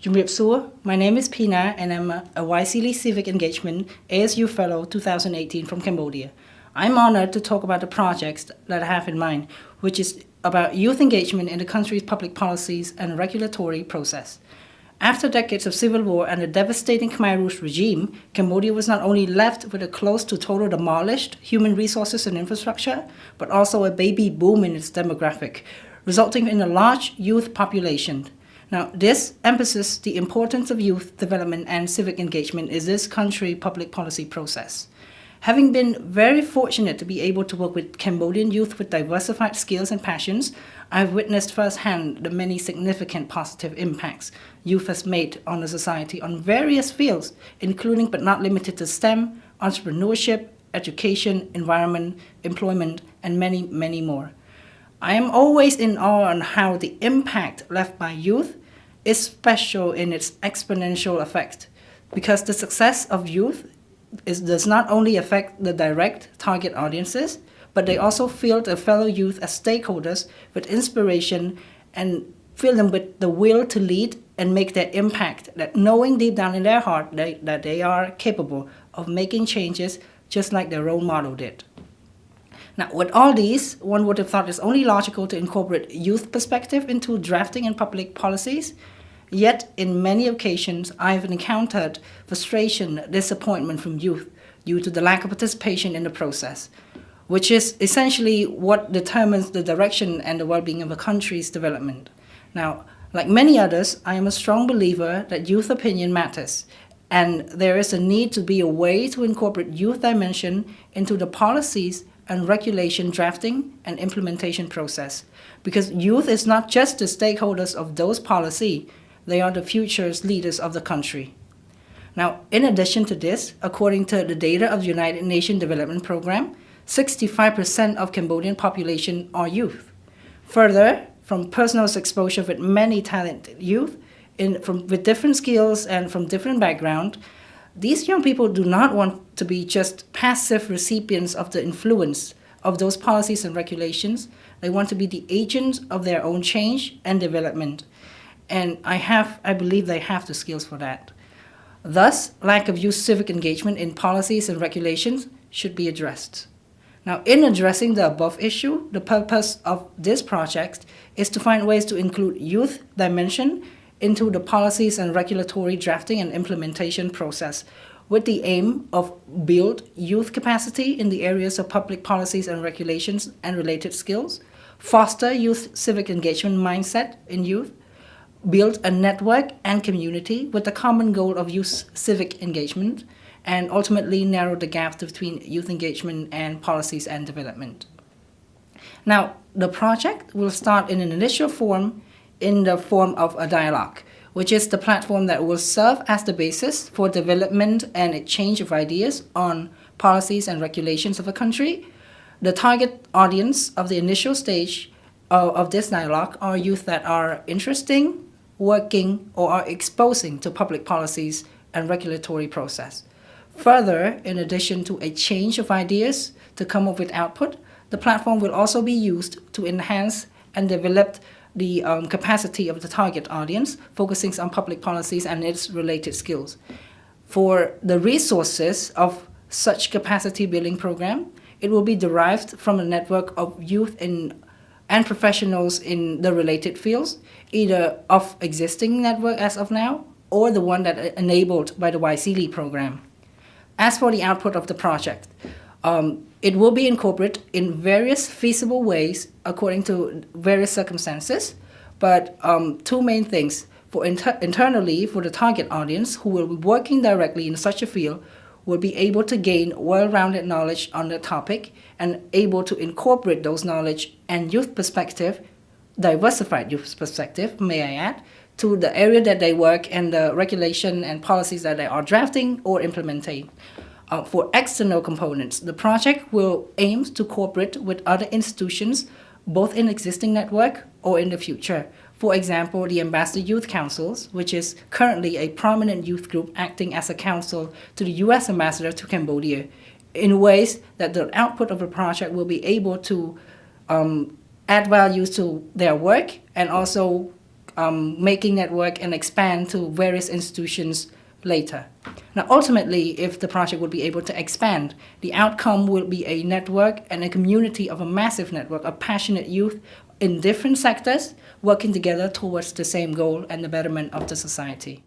My name is Phyna, and I'm a yseali Civic Engagement ASU Fellow 2018 from Cambodia. I'm honored to talk about the projects that I have in mind, which is about youth engagement in the country's public policies and regulatory process. After decades of civil war and a devastating Khmer Rouge regime, Cambodia was not only left with a close to total demolished human resources and infrastructure, but also a baby boom in its demographic, resulting in a large youth population. Now, this emphasizes the importance of youth development and civic engagement in this country's public policy process. Having been very fortunate to be able to work with Cambodian youth with diversified skills and passions, I've witnessed firsthand the many significant positive impacts youth has made on the society on various fields, including but not limited to STEM, entrepreneurship, education, environment, employment, and many, many more. I am always in awe on how the impact left by youth is special in its exponential effect, because the success of youth does not only affect the direct target audiences, but they also fill their fellow youth as stakeholders with inspiration and fill them with the will to lead and make their impact, that knowing deep down in their heart that they are capable of making changes just like their role model did. Now, with all these, one would have thought it's only logical to incorporate youth perspective into drafting and public policies. Yet, in many occasions, I've encountered frustration, disappointment from youth due to the lack of participation in the process, which is essentially what determines the direction and the well-being of a country's development. Now, like many others, I am a strong believer that youth opinion matters, and there is a need to be a way to incorporate youth dimension into the policies and regulation drafting and implementation process, because youth is not just the stakeholders of those policies, they are the future's leaders of the country. Now, in addition to this, according to the data of the United Nations Development Program, 65% of Cambodian population are youth. Further, from personal exposure with many talented youth with different skills and from different backgrounds, these young people do not want to be just passive recipients of the influence of those policies and regulations. They want to be the agents of their own change and development. And I believe they have the skills for that. Thus, lack of youth civic engagement in policies and regulations should be addressed. Now, in addressing the above issue, the purpose of this project is to find ways to include youth dimension into the policies and regulatory drafting and implementation process, with the aim of build youth capacity in the areas of public policies and regulations and related skills, foster youth civic engagement mindset in youth, build a network and community with the common goal of youth civic engagement, and ultimately narrow the gap between youth engagement and policies and development. Now, the project will start in an initial form in the form of a dialogue, which is the platform that will serve as the basis for development and exchange of ideas on policies and regulations of a country. The target audience of the initial stage of this dialogue are youth that are interesting, working, or are exposing to public policies and regulatory process. Further, in addition to a change of ideas to come up with output, the platform will also be used to enhance and develop the capacity of the target audience, focusing on public policies and its related skills. For the resources of such capacity building program, it will be derived from a network of youth and professionals in the related fields, either of existing network as of now, or the one that is enabled by the yseali program. As for the output of the project, it will be incorporated in various feasible ways according to various circumstances, but two main things. Internally, for the target audience who will be working directly in such a field, will be able to gain well-rounded knowledge on the topic and able to incorporate those knowledge and youth perspective, diversified youth perspective, may I add, to the area that they work and the regulation and policies that they are drafting or implementing. For external components, the project will aim to cooperate with other institutions, both in existing network or in the future. For example, the Ambassador Youth Councils, which is currently a prominent youth group acting as a counsel to the U.S. Ambassador to Cambodia, in ways that the output of the project will be able to add values to their work and also making network and expand to various institutions later. Now, ultimately, if the project will be able to expand, the outcome will be a network and a community of a massive network of passionate youth in different sectors working together towards the same goal and the betterment of the society.